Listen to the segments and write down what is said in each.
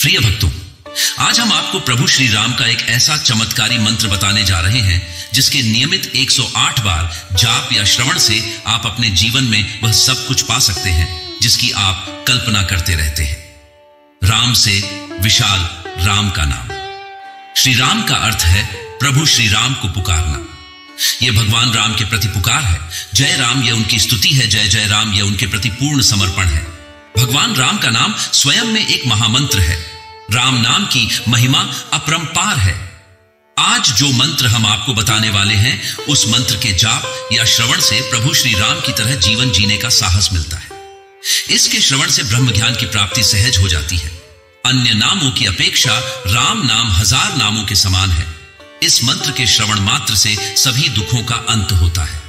प्रिय भक्तों, आज हम आपको प्रभु श्री राम का एक ऐसा चमत्कारी मंत्र बताने जा रहे हैं जिसके नियमित 108 बार जाप या श्रवण से आप अपने जीवन में वह सब कुछ पा सकते हैं जिसकी आप कल्पना करते रहते हैं। राम से विशाल राम का नाम। श्री राम का अर्थ है प्रभु श्री राम को पुकारना। यह भगवान राम के प्रति पुकार है। जय राम यह उनकी स्तुति है, जय जय राम यह उनके प्रति पूर्ण समर्पण है। भगवान राम का नाम स्वयं में एक महामंत्र है। राम नाम की महिमा अपरंपार है। आज जो मंत्र हम आपको बताने वाले हैं, उस मंत्र के जाप या श्रवण से प्रभु श्री राम की तरह जीवन जीने का साहस मिलता है। इसके श्रवण से ब्रह्म ज्ञान की प्राप्ति सहज हो जाती है। अन्य नामों की अपेक्षा राम नाम 1000 नामों के समान है। इस मंत्र के श्रवण मात्र से सभी दुखों का अंत होता है।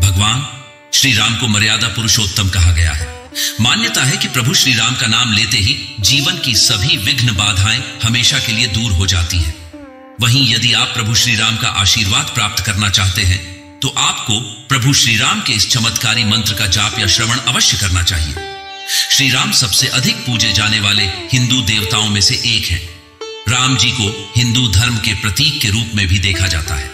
भगवान श्री राम को मर्यादा पुरुषोत्तम कहा गया है। मान्यता है कि प्रभु श्री राम का नाम लेते ही जीवन की सभी विघ्न बाधाएं हमेशा के लिए दूर हो जाती हैं। वहीं यदि आप प्रभु श्री राम का आशीर्वाद प्राप्त करना चाहते हैं तो आपको प्रभु श्री राम के इस चमत्कारी मंत्र का जाप या श्रवण अवश्य करना चाहिए। श्री राम सबसे अधिक पूजे जाने वाले हिंदू देवताओं में से एक हैं। राम जी को हिंदू धर्म के प्रतीक के रूप में भी देखा जाता है।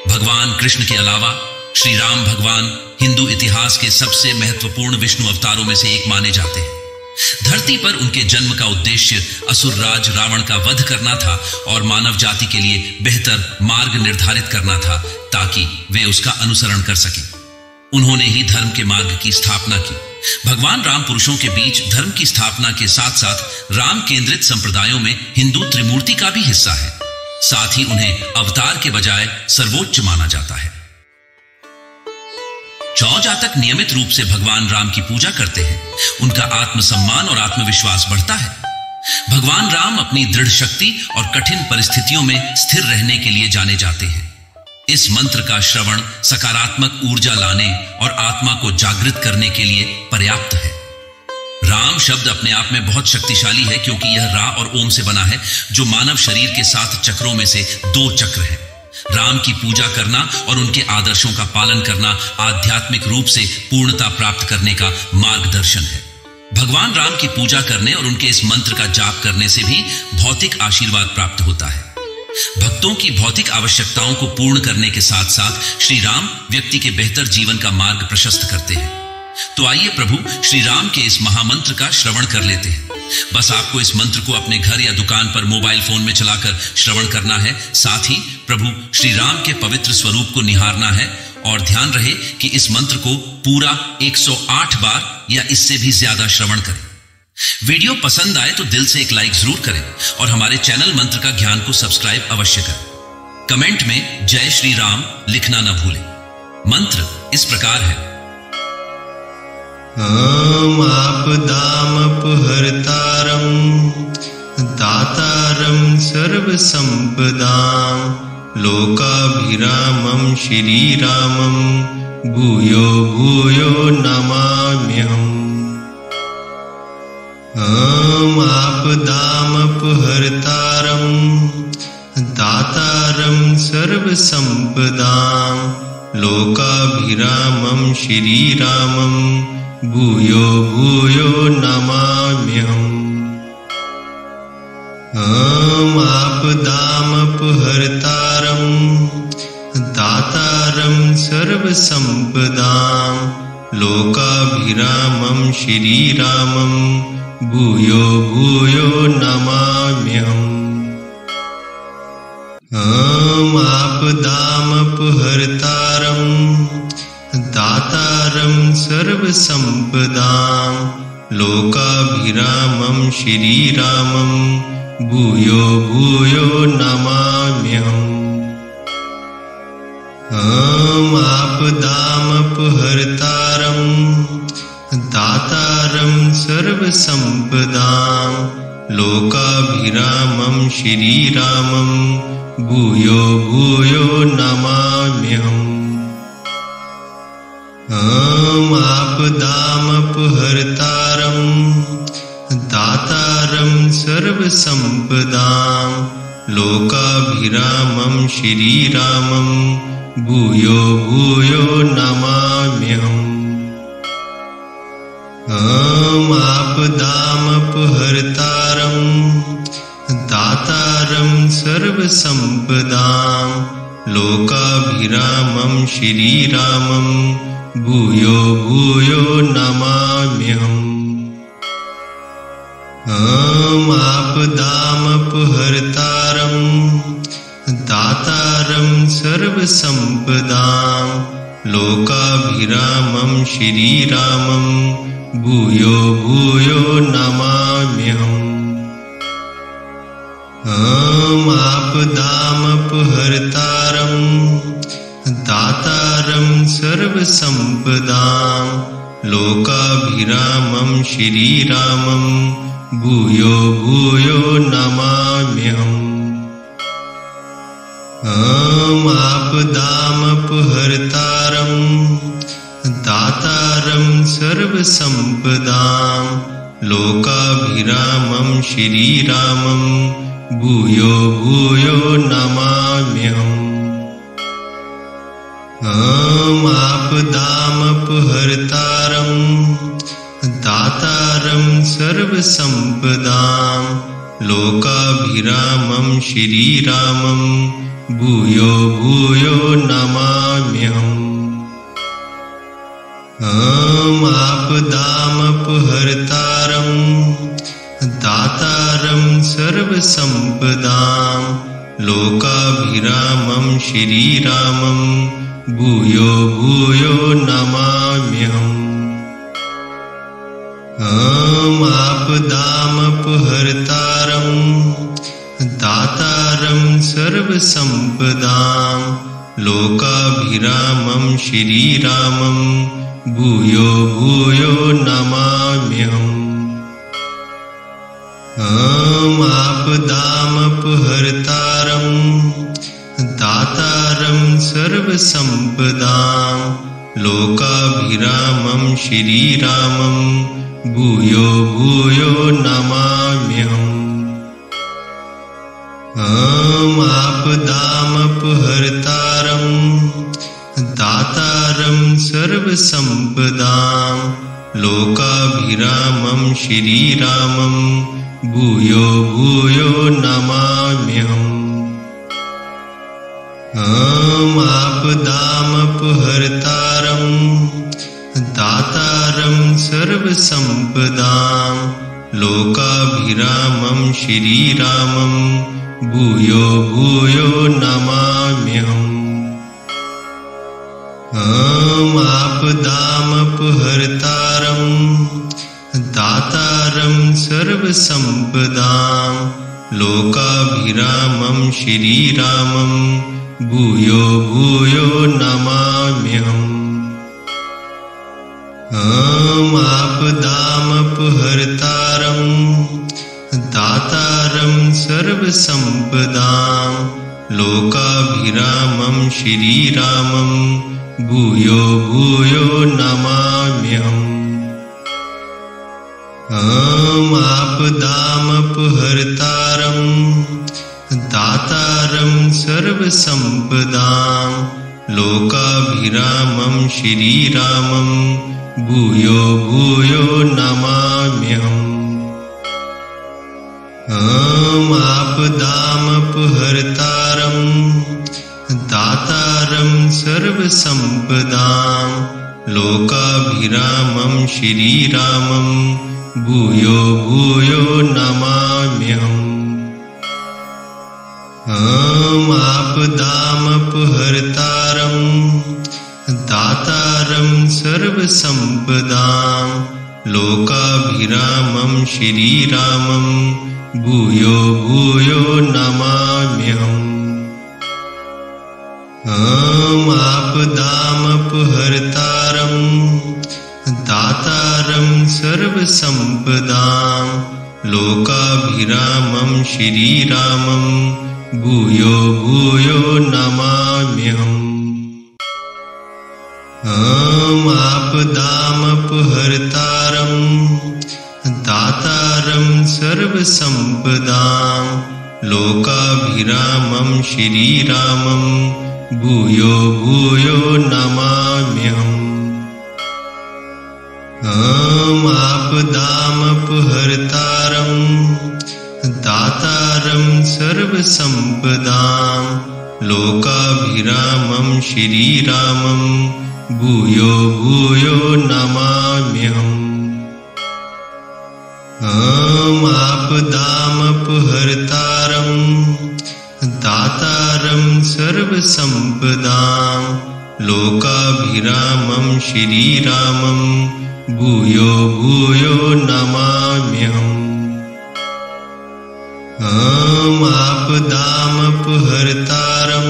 भगवान कृष्ण के अलावा श्री राम भगवान हिंदू इतिहास के सबसे महत्वपूर्ण विष्णु अवतारों में से एक माने जाते हैं। धरती पर उनके जन्म का उद्देश्य असुरराज रावण का वध करना था और मानव जाति के लिए बेहतर मार्ग निर्धारित करना था ताकि वे उसका अनुसरण कर सकें। उन्होंने ही धर्म के मार्ग की स्थापना की। भगवान राम पुरुषों के बीच धर्म की स्थापना के साथ साथ राम केंद्रित संप्रदायों में हिंदू त्रिमूर्ति का भी हिस्सा है। साथ ही उन्हें अवतार के बजाय सर्वोच्च माना जाता है। जो जातक नियमित रूप से भगवान राम की पूजा करते हैं, उनका आत्मसम्मान और आत्मविश्वास बढ़ता है। भगवान राम अपनी दृढ़ शक्ति और कठिन परिस्थितियों में स्थिर रहने के लिए जाने जाते हैं। इस मंत्र का श्रवण सकारात्मक ऊर्जा लाने और आत्मा को जागृत करने के लिए पर्याप्त है। राम शब्द अपने आप में बहुत शक्तिशाली है क्योंकि यह रा और ओम से बना है, जो मानव शरीर के 7 चक्रों में से 2 चक्र हैं। राम की पूजा करना और उनके आदर्शों का पालन करना आध्यात्मिक रूप से पूर्णता प्राप्त करने का मार्गदर्शन है। भगवान राम की पूजा करने और उनके इस मंत्र का जाप करने से भी भौतिक आशीर्वाद प्राप्त होता है। भक्तों की भौतिक आवश्यकताओं को पूर्ण करने के साथ साथ श्री राम व्यक्ति के बेहतर जीवन का मार्ग प्रशस्त करते हैं। तो आइए प्रभु श्री राम के इस महामंत्र का श्रवण कर लेते हैं। बस आपको इस मंत्र को अपने घर या दुकान पर मोबाइल फोन में चलाकर श्रवण करना है। साथ ही प्रभु श्री राम के पवित्र स्वरूप को निहारना है और ध्यान रहे कि इस मंत्र को पूरा 108 बार या इससे भी ज्यादा श्रवण करें। वीडियो पसंद आए तो दिल से एक लाइक जरूर करें और हमारे चैनल मंत्र का ज्ञान को सब्सक्राइब अवश्य करें। कमेंट में जय श्री राम लिखना न भूलें। मंत्र इस प्रकार है। आपदामपहर्तारं दातारं सर्वसंपदां लोकाभिरामं श्रीरामं भूयो भूयो नमाम्यहम्। आपदामपहर्तारं दातारं सर्वसंपदां लोकाभिरामं श्रीरामं भूयो भूयो नमाम्यहम्। आपदामपहर्तारं दातारं सर्वसंपदां लोकाभिरामं श्रीरामं भूयो भूयो नमाम्यहम्। आपदामपहर्तारं दातारं सर्वसंपदां लोकाभिरामं श्रीरामं भूयो भूयो नमाम्यहम्। आपदामपहर्तारं दातारं सर्वसंपदां लोकाभिरामं श्रीरामं भूयो भूयो नमाम्यहम्। आपदामपहर्तारं दातारं सर्वसंपदां लोकाभिरामं श्रीरामं भूयो भूयो नमाम्यहम्। आपदामपहर्तारं दातारं सर्वसम्पदां लोकाभिरामं श्रीरामं भूयो भूयो नमाम्यहम्। आपदामपहर्तारं दातारं सर्वसम्पदां लोकाभिरामं श्रीरामं भूयो भूयो नमाम्यहम्। आपदामपहर्तारं दातारं सर्वसम्पदां लोकाभिरामं श्रीरामं भूयो भूयो नमाम्यहम्। आपदामपहर्तारं दातारं सर्वसम्पदां लोकाभिरामं श्रीरामं भूयो भूयो नमाम्यहम्। आपदामपहर्तारं दातारं सर्वसम्पदां लोकाभिरामं श्रीरामं भूयो भूयो नमाम्यहम्। आपदामपहर्तारं दातारं सर्वसम्पदां लोकाभिरामं श्रीरामं भूयो भूयो नमाम्यहम्। आपदामपहर्तारं दातारं सर्वसम्पदां लोकाभिरामं श्रीरामं भूयो भूयो नमाम्यहम्। आपदामपहर्तारं दातारं सर्वसम्पदां लोकाभिरामं श्रीरामं भूयो भूयो नमाम्यहम्। आपदामपहर्तारं दातारं सर्वसम्पदां लोकाभिरामं श्रीरामं भूयो भूयो नमाम्यहम्। आपदामपहर्तारं दातारं सर्वसम्पदां लोकाभिरामं श्रीरामं भूयो भूयो नमाम्यहम्। आपदामपहर्तारं दातारं सर्वसम्पदां लोकाभिरामं श्रीरामं भूयो भूयो नमाम्यहम्। आपदामपहर्तारं दातारं सर्वसम्पदां लोकाभिरामं श्रीरामं भूयो भूयो नमाम्यहम्। आपदामपहर्तारं दातारं सर्वसम्पदां लोकाभिरामं श्रीरामं भूयो भूयो नमाम्यहम्। आपदामपहर्तारं दातारं सर्वसम्पदां लोकाभिरामं श्रीरामं भूयो भूयो नमाम्यहम्। आपदामपहर्तारं दातारं सर्वसम्पदां लोकाभिरामं श्रीरामं भूयो भूयो नमाम्यहम्। आपदामपहर्तारं दातारं सर्वसम्पदां लोकाभिरामं श्रीरामं भूयो भूयो नमाम्यहम्। आपदामपहर्तारं दातारं सर्वसम्पदां लोकाभिरामं श्रीरामं भूयो भूयो नमाम्यहम्। आपदामपहर्तारं दातारं सर्वसम्पदां लोकाभिरामं श्रीरामं भूयो भूयो नमाम्यहम्। आपदामपहर्तारं दातारं सर्वसम्पदां लोकाभिरामं श्रीरामं भूयो भूयो नमाम्यहम्। आपदामपहर्तारं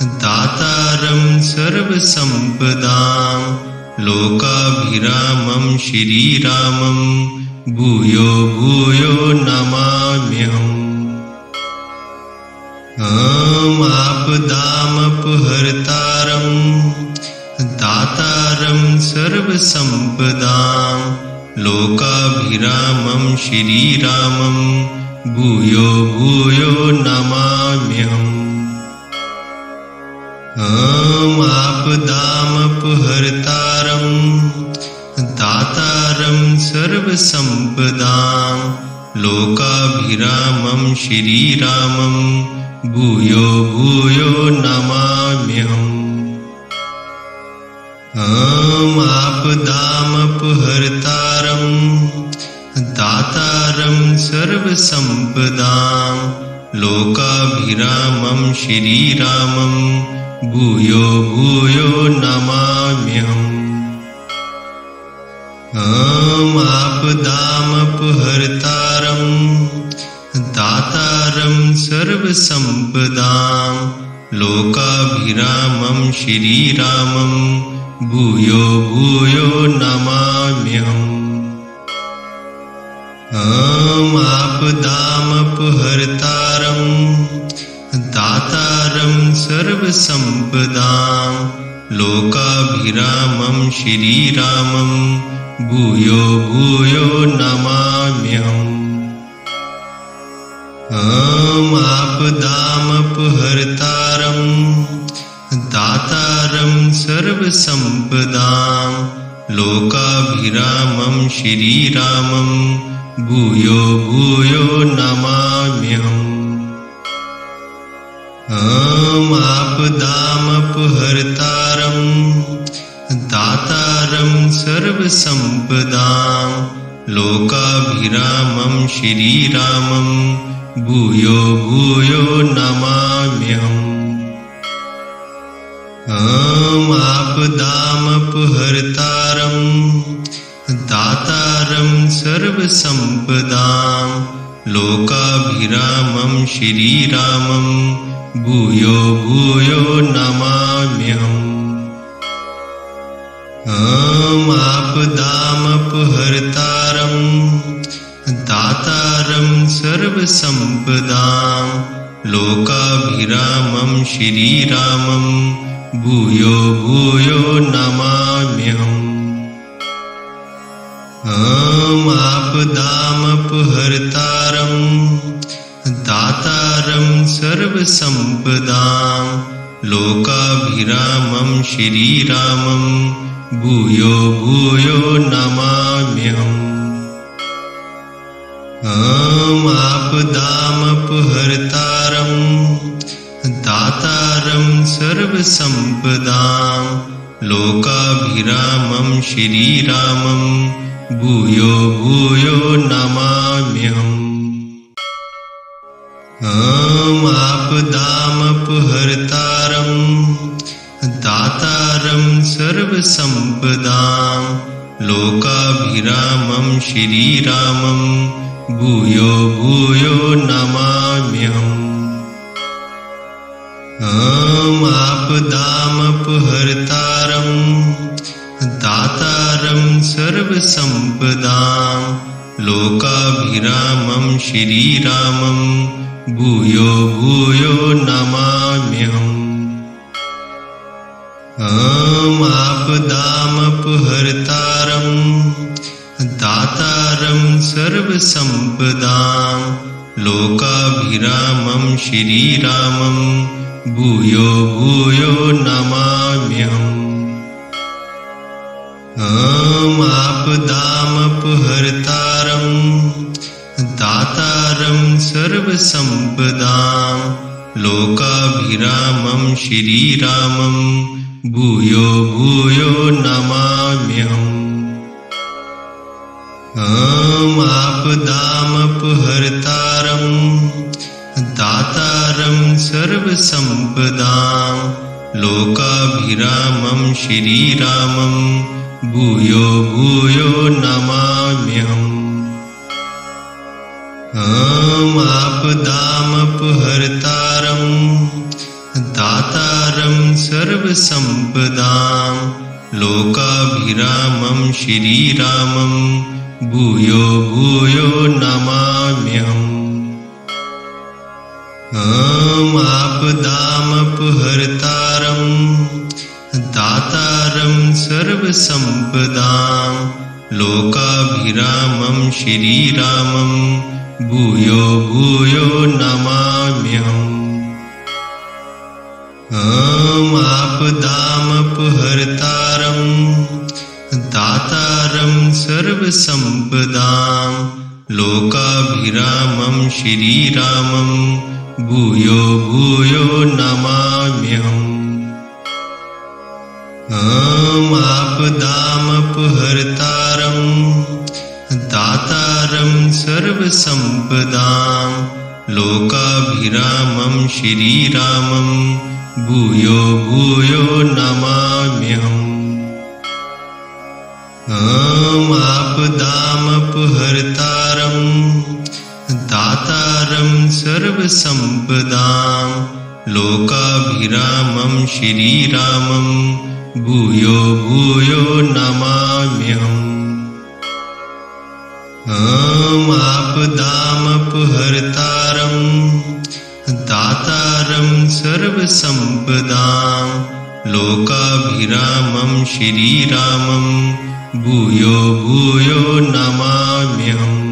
दातारं सर्वसम्पदां लोकाभिरामं श्रीरामं भूयो भूयो नमाम्यहम्। आपदामपहर्तारं दातारं सर्वसम्पदां लोकाभिरामं श्रीरामं भूयो भूयो नमाम्यहम्। आपदामपहर्तारं दातारं सर्वसम्पदां लोकाभिरामं श्रीरामं भूयो भूयो नमाम्यहम्। आपदामपहर्तारं दातारं सर्वसम्पदां लोकाभिरामं श्रीरामं भूयो भूयो नमाम्यहम्। आपदामपहर्तारं दातारं सर्वसम्पदां लोकाभिरामं श्रीरामं भूयो भूयो नमाम्यहम्। आपदामपहर्तारं दातारं सर्वसम्पदां लोकाभिरामं श्रीरामं भूयो भूयो नमाम्यहम्। आपदामपहर्तारं दातारं सर्वसम्पदां लोकाभिरामं श्रीरामं भूयो भूयो नमाम्यहम्। आपदामपहर्तारं दातारं सर्वसम्पदां लोकाभिरामं श्रीरामं भूयो भूयो नमाम्यहम्। आपदामपहर्तारं दातारं सर्वसम्पदां लोकाभिरामं श्रीरामं भूयो भूयो नमाम्यहम्। आपदामपहर्तारं दातारं सर्वसम्पदां लोकाभिरामं श्रीरामं भूयो भूयो नमाम्यहम्। आपदामपहर्तारं दातारं सर्वसम्पदां लोकाभिरामं श्रीरामं भूयो भूयो नमाम्यहम्। आपदामपहर्तारं दातारं सर्वसम्पदां लोकाभिरामं श्रीरामं भूयो भूयो नमाम्यहम्। आपदामपहर्तारं दातारं सर्वसम्पदां लोकाभिरामं श्रीरामं भूयो भूयो नमाम्यहम्। आपदामपहर्तारं दातारं सर्वसम्पदां लोकाभिरामं श्रीरामं भूयो भूयो नमाम्यहम्। आपदामपहर्तारं दातारं सर्वसम्पदां लोकाभिरामं श्रीरामं भूयो भूयो नमाम्यहम्। आपदामपहर्तारं दातारं सर्वसम्पदां लोकाभिरामं श्रीरामं भूयो भूयो नमाम्यहम्। आपदामपहर्तारं दातारं सर्वसम्पदां लोकाभिरामं श्रीरामं भूयो भूयो नमाम्यहम्। आपदामपहर्तारं दातारं सर्वसम्पदां लोकाभिरामं श्रीरामं भूयो भूयो नमाम्यहम्। आपदामपहर्तारं दातारं सर्वसम्पदां लोकाभिरामं श्रीरामं भूयो भूयो नमाम्यहम्। आपदामपहर्तारं दातारं सर्वसम्पदां लोकाभिरामं श्रीरामं भूयो भूयो नमाम्यहम्। आपदामपहर्तारं दातारं सर्वसम्पदां लोकाभिरामं श्रीरामं भूयो भूयो नमाम्यहम्। आपदामपहर्तारं दातारं सर्वसम्पदां लोकाभिरामं श्रीरामं भूयो भूयो नमाम्यहम्। आपदामपहर्तारं दातारं सर्वसम्पदां लोकाभिरामं श्रीरामं भूयो भूयो नमाम्यहम्।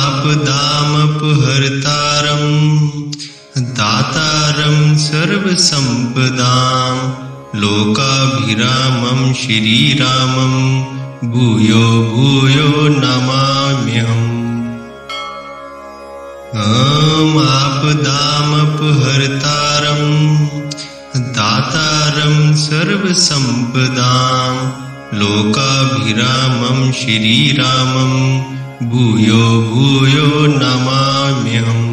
आपदामपहर्तारं दातारं सर्वसम्पदां लोकाभिरामं श्रीरामं भूयो भूयो नमाम्यहम्। आपदामपहर्तारं दातारं सर्वसम्पदां लोकाभिरामं श्रीरामं भूयो भूयो नमाम्यहम्।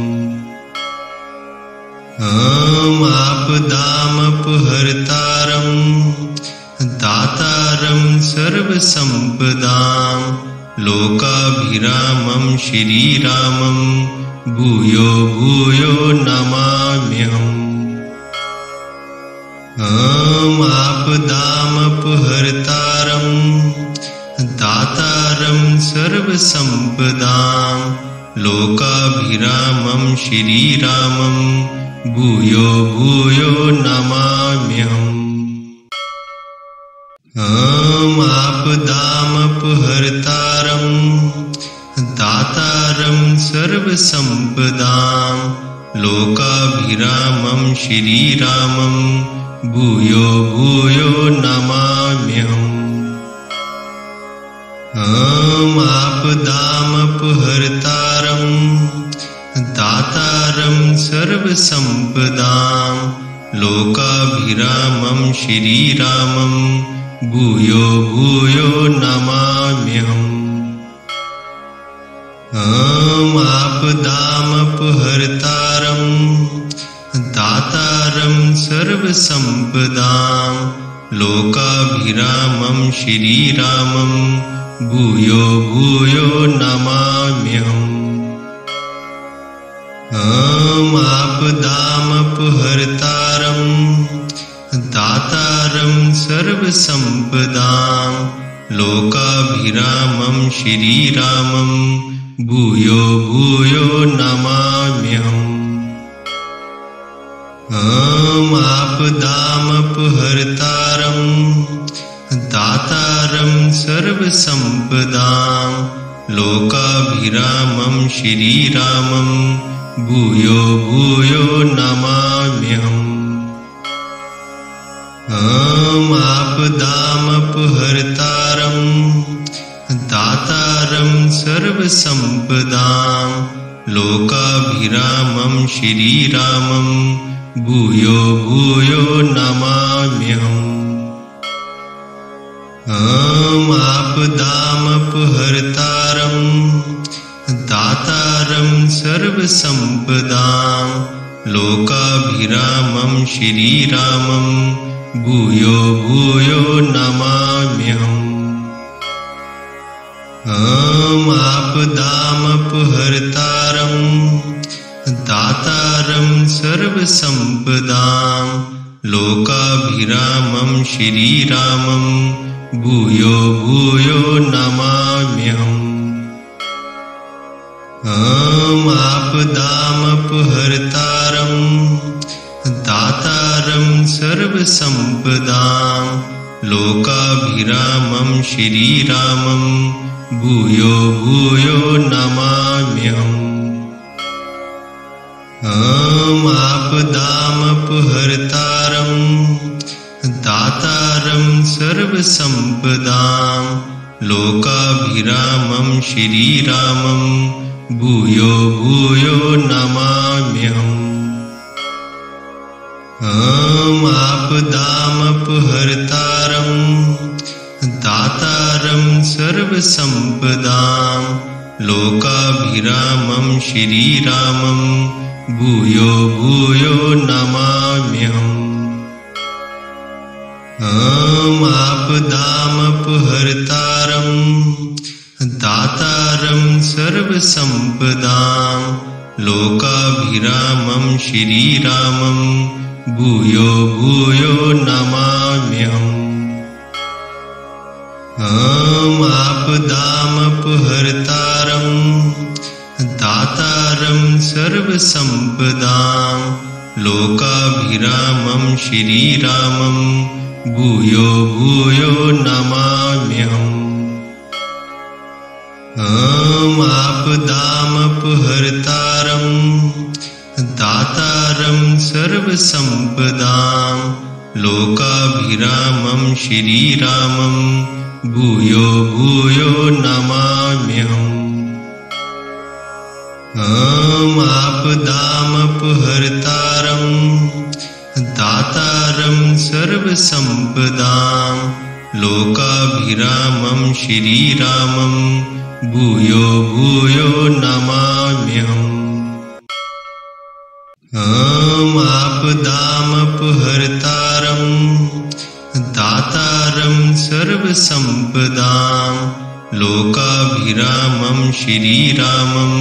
आपदामपहर्तारं दातारं सर्वसम्पदां लोकाभिरामं श्रीरामं भूयो भूयो नमाम्यहम्। आपदामपहर्तारं दातारं सर्वसम्पदां लोकाभिरामं श्रीरामं भूयो भूयो नमाम्यहम्। आपदामपहर्तारं दातारं सर्वसम्पदां लोकाभिरामं श्रीरामं भूयो भूयो नमाम्यहम्। आपदामपहर्तारं दातारं सर्वसम्पदां लोकाभिरामं श्रीरामं भूयो भूयो नमाम्यहम्। आपदामपहर्तारं दातारं सर्वसम्पदां लोकाभिरामं श्रीरामं भूयो भूयो नमाम्यहम्। आपदामपहर्तारं दातारं सर्वसम्पदां लोकाभिरामं श्रीरामं भूयो भूयो नमाम्यहम्। आपदामपहर्तारं दातारं सर्वसम्पदां लोकाभिरामं श्रीरामं भूयो भूयो नमाम्यहम्। आपदामपहर्तारं दातारं सर्वसम्पदां लोकाभिरामं श्रीरामं भूयो भूयो नमाम्यहम्। आपदामपहर्तारं दातारं सर्वसम्पदां लोकाभिरामं श्रीरामं भूयो भूयो नमाम्यहम्। आपदामपहर्तारं दातारं सर्वसम्पदां लोकाभिरामं श्रीरामं भूयो भूयो नमाम्यहम्। आपदामपहर्तारं दातारं सर्वसम्पदां लोकाभिरामं श्रीरामं भूयो भूयो नमाम्यहम्। आपदामपहर्तारं दातारं सर्वसम्पदां लोकाभिरामं श्रीरामं भूयो भूयो नमाम्यहम्। आपदामपहर्तारं दातारं सर्वसम्पदां लोकाभिरामं श्रीरामं भूयो भूयो नमाम्यहम्। आपदामपहर्तारं दातारं सर्वसम्पदां लोकाभिरामं श्रीरामं भूयो भूयो नमाम्यहम्। आपदामपहर्तारं दातारं सर्वसम्पदां लोकाभिरामं श्रीरामं भूयो भूयो नमाम्यहम्। आपदामपहर्तारं दातारं सर्वसम्पदां लोकाभिरामं श्रीरामं भूयो भूयो नमाम्यहम्। आपदामपहर्तारं दातारं सर्वसम्पदां लोकाभिरामं श्रीरामं भूयो भूयो नमाम्यहम्। आपदामपहर्तारं दातारं सर्वसम्पदां लोकाभिरामं श्रीरामं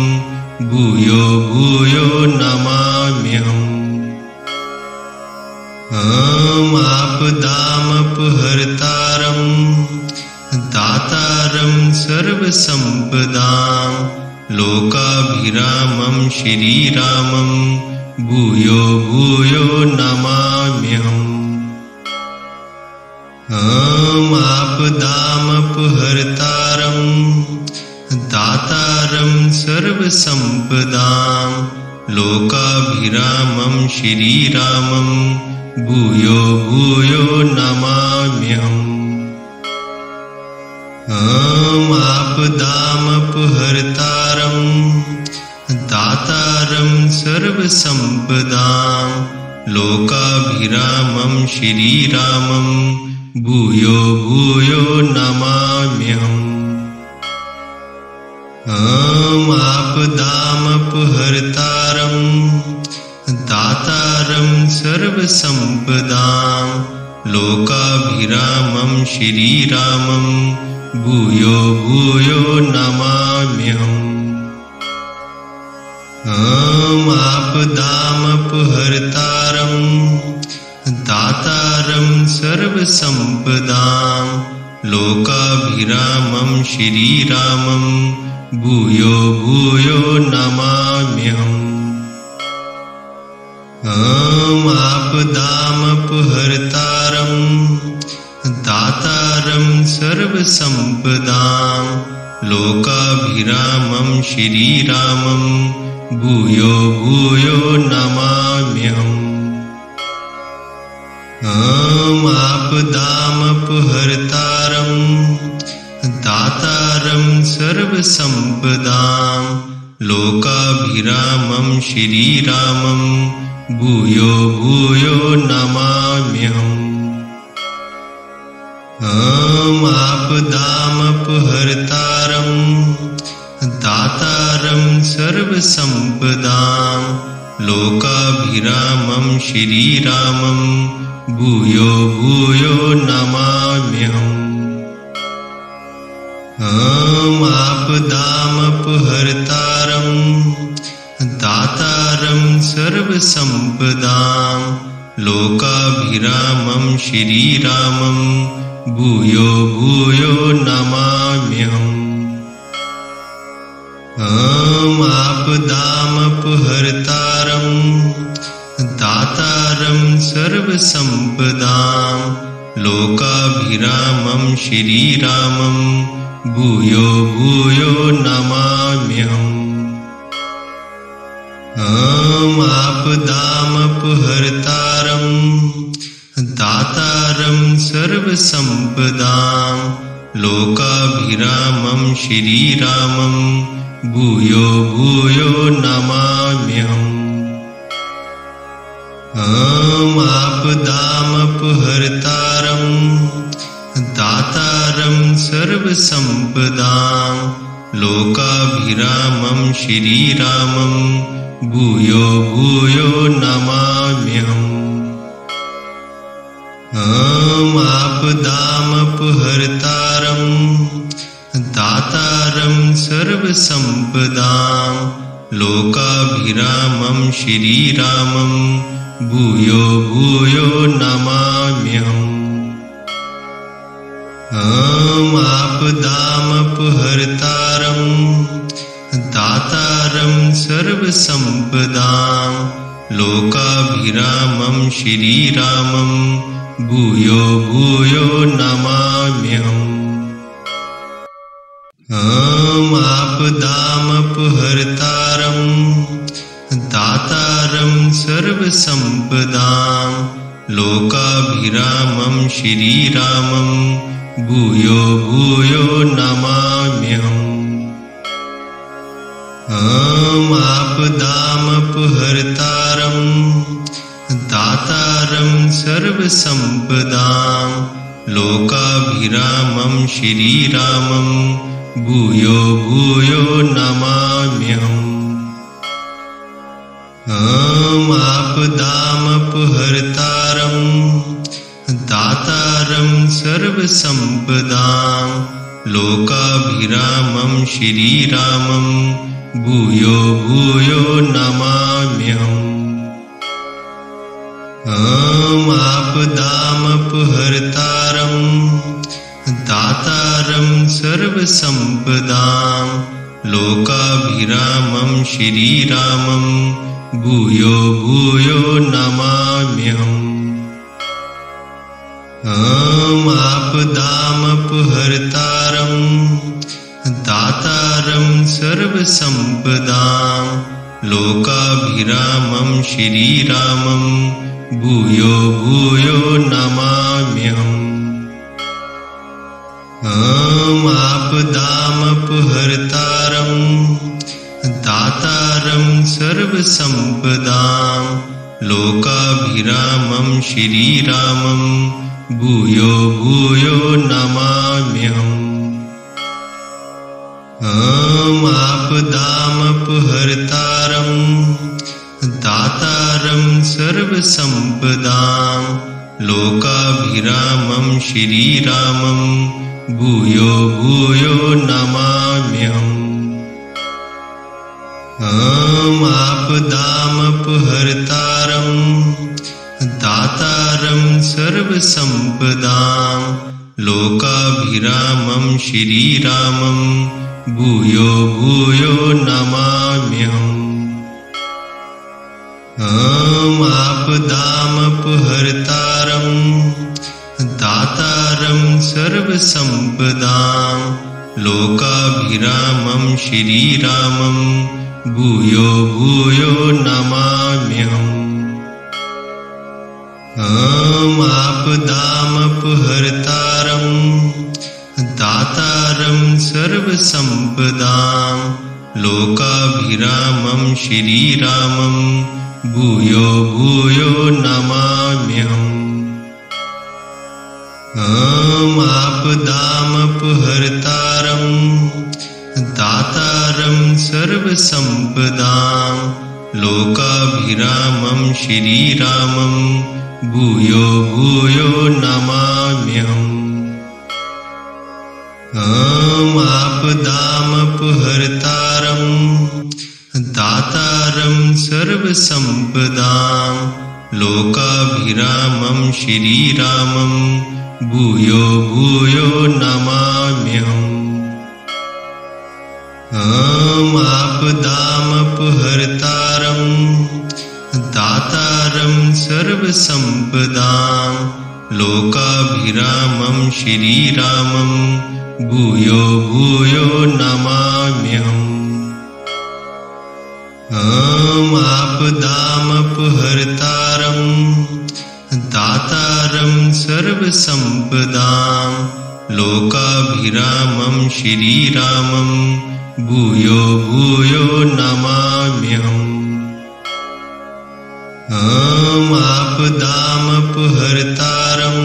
भूयो भूयो नमाम्यहम्। आपदामपहर्तारं दातारं सर्वसम्पदां लोकाभिरामं श्रीरामं भूयो भूयो नमाम्यहम्। आपदामपहर्तारं दातारं सर्वसम्पदां लोकाभिरामं श्रीरामं भूयो भूयो नमाम्यहम्। आपदामपहर्तारं दातारं सर्वसम्पदां लोकाभिरामं श्रीरामं भूयो भूयो नमाम्यहम्। आपदामपहर्तारं दातारं सर्वसम्पदां लोकाभिरामं श्रीरामं भूयो भूयो नमाम्यहम्। आपदामपहर्तारं दातारं सर्वसम्पदां लोकाभिरामं श्रीरामं भूयो भूयो नमाम्यहम्। आपदामपहर्तारं दातारं सर्वसम्पदां लोकाभिरामं श्रीरामं भूयो भूयो नमाम्यहम्। आपदामपहर्तारं दातारं सर्वसम्पदां लोकाभिरामं श्रीरामं भूयो भूयो नमाम्यहम्। आपदामपहर्तारं दातारं सर्वसम्पदां लोकाभिरामं श्रीरामं भूयो भूयो नमाम्यहम्। आपदामपहर्तारं दातारं सर्वसम्पदां लोकाभिरामं श्रीरामं भूयो भूयो नमाम्यहम्। आपदामपहर्तारं दातारं सर्वसम्पदां लोकाभिरामं श्रीरामं भूयो भूयो नमाम्यहम्। आपदामपहर्तारं दातारं सर्वसम्पदां लोकाभिरामं श्रीरामं भूयो भूयो नमाम्यहम्। आपदामपहर्तारं दातारं सर्वसम्पदां लोकाभिरामं श्रीरामं भूयो भूयो नमाम्यहम्। आपदामपहर्तारं दातारं सर्वसम्पदां लोकाभिरामं श्रीरामं भूयो भूयो नमाम्यहम्। आपदामपहर्तारं दातारं सर्वसम्पदां लोकाभिरामं श्रीरामं भूयो भूयो नमाम्यहम्। आपदामपहर्तारं दातारं सर्वसम्पदां लोकाभिरामं श्रीरामं भूयो भूयो नमाम्यहम्। आपदामपहर्तारं दातारं सर्वसम्पदां लोकाभिरामं श्रीरामं भूयो भूयो नमाम्यहम्। आपदामपहर्तारं दातारं सर्वसम्पदां लोकाभिरामं श्रीरामं भूयो भूयो नमाम्यहम्। आपदामपहर्तारं दातारं सर्वसम्पदां लोकाभिरामं श्रीरामं भूयो भूयो नमाम्यहम्। आपदामपहर्तारं दातारं सर्वसम्पदां लोकाभिरामं श्रीरामं भूयो भूयो नमाम्यहम्। आपदामपहर्तारं दातारं सर्वसम्पदां लोकाभिरामं श्रीरामं भूयो भूयो नमाम्यहम्। आपदामपहर्तारं दातारं सर्वसम्पदां लोकाभिरामं श्रीरामं भूयो भूयो नमाम्यहम्। आपदामपहर्तारं दातारं सर्वसम्पदां लोकाभिरामं श्रीरामं भूयो भूयो नमाम्यहम्। आपदामपहर्तारं दातारं सर्वसम्पदां लोकाभिरामं श्रीरामं भूयो भूयो नमाम्यहम्। आपदामपहर्तारं दातारं सर्वसम्पदां लोकाभिरामं श्रीरामं भूयो भूयो नमाम्यहम्। आपदामपहर्तारं दातारं सर्वसम्पदां लोकाभिरामं श्रीरामं भूयो भूयो नमाम्यहम्। आपदामपहर्तारं दातारं सर्वसम्पदां लोकाभिरामं श्रीरामं भूयो भूयो नमाम्यहम्। आपदामपहर्तारं दातारं सर्वसम्पदां लोकाभिरामं श्रीरामं भूयो भूयो नमाम्यहम्। आपदामपहर्तारं दातारं सर्वसम्पदां लोकाभिरामं श्रीरामं भूयो भूयो नमाम्यहम्। आपदामपहर्तारं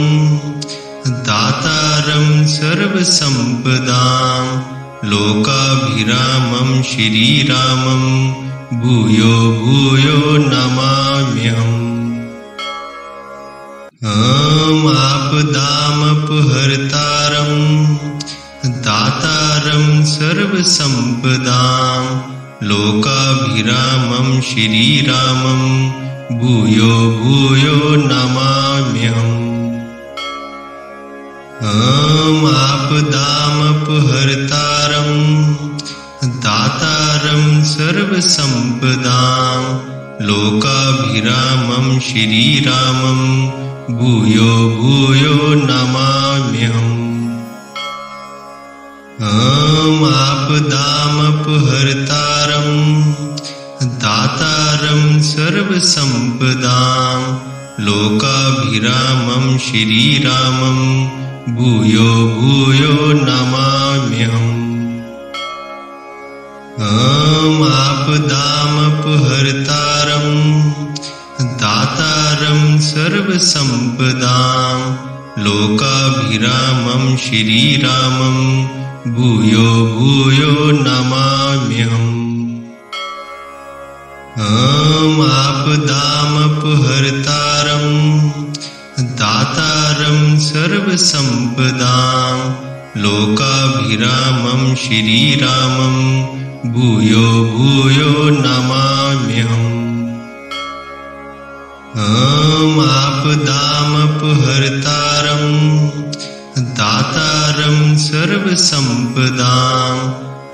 दातारं सर्वसम्पदां लोकाभिरामं श्रीरामं भूयो भूयो नमाम्यहम्। आपदामपहर्तारं दातारं सर्वसम्पदां लोकाभिरामं श्रीरामं भूयो भूयो नमाम्यहम्। आपदामपहर्तारं दातारं सर्वसम्पदां लोकाभिरामं श्रीरामं भूयो भूयो नमाम्यहम्। आपदामपहर्तारं दातारं सर्वसम्पदां लोकाभिरामं श्रीरामं भूयो भूयो नमाम्यहम्। आपदामपहर्तारं दातारं सर्वसम्पदां लोकाभिरामं श्रीरामं भूयो भूयो नमाम्यहम्। आपदामपहर्तारं दातारं सर्वसम्पदां लोकाभिरामं श्रीरामं भूयो भूयो नमाम्यहम्। आपदामपहर्तारं दातारं सर्वसम्पदां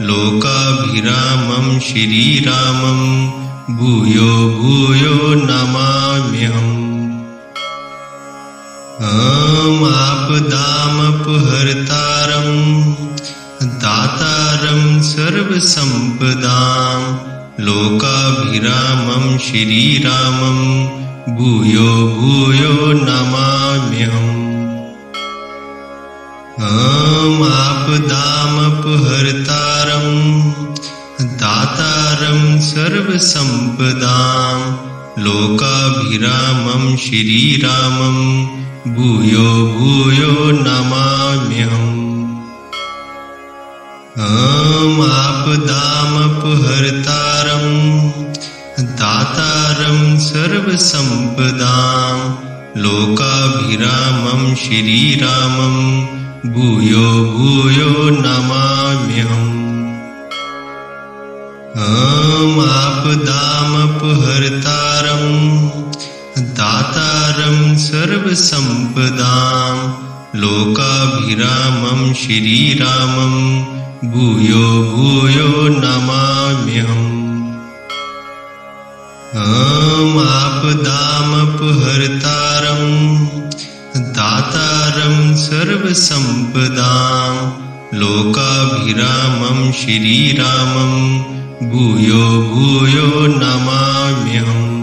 लोकाभिरामं श्रीरामं भूयो भूयो नमाम्यहम्। आपदामपहर्तारं दातारं सर्वसम्पदां लोकाभिरामं श्रीरामं भूयो भूयो नमाम्यहम्। आपदामपहर्तारं दातारं सर्वसम्पदां लोकाभिरामं श्रीरामं भूयो भूयो नमाम्यहम्। आपदामपहर्तारं दातारं सर्वसम्पदां लोकाभिरामं श्रीरामं भूयो भूयो नमाम्यहम्। आपदामपहर्तारं दातारं सर्वसम्पदां लोकाभिरामं श्रीरामं भूयो भूयो नमाम्यहम्। आपदामपहर्तारं दातारं सर्वसम्पदां लोकाभिरामं श्रीरामं भूयो भूयो नमाम्यहम्।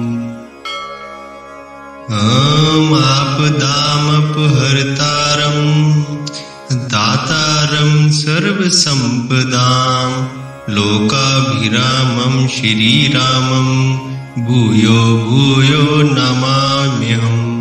आपदामपहर्तारं दातारं सर्वसम्पदां लोकाभिरामं श्रीरामं भूयो भूयो नमाम्यहम्।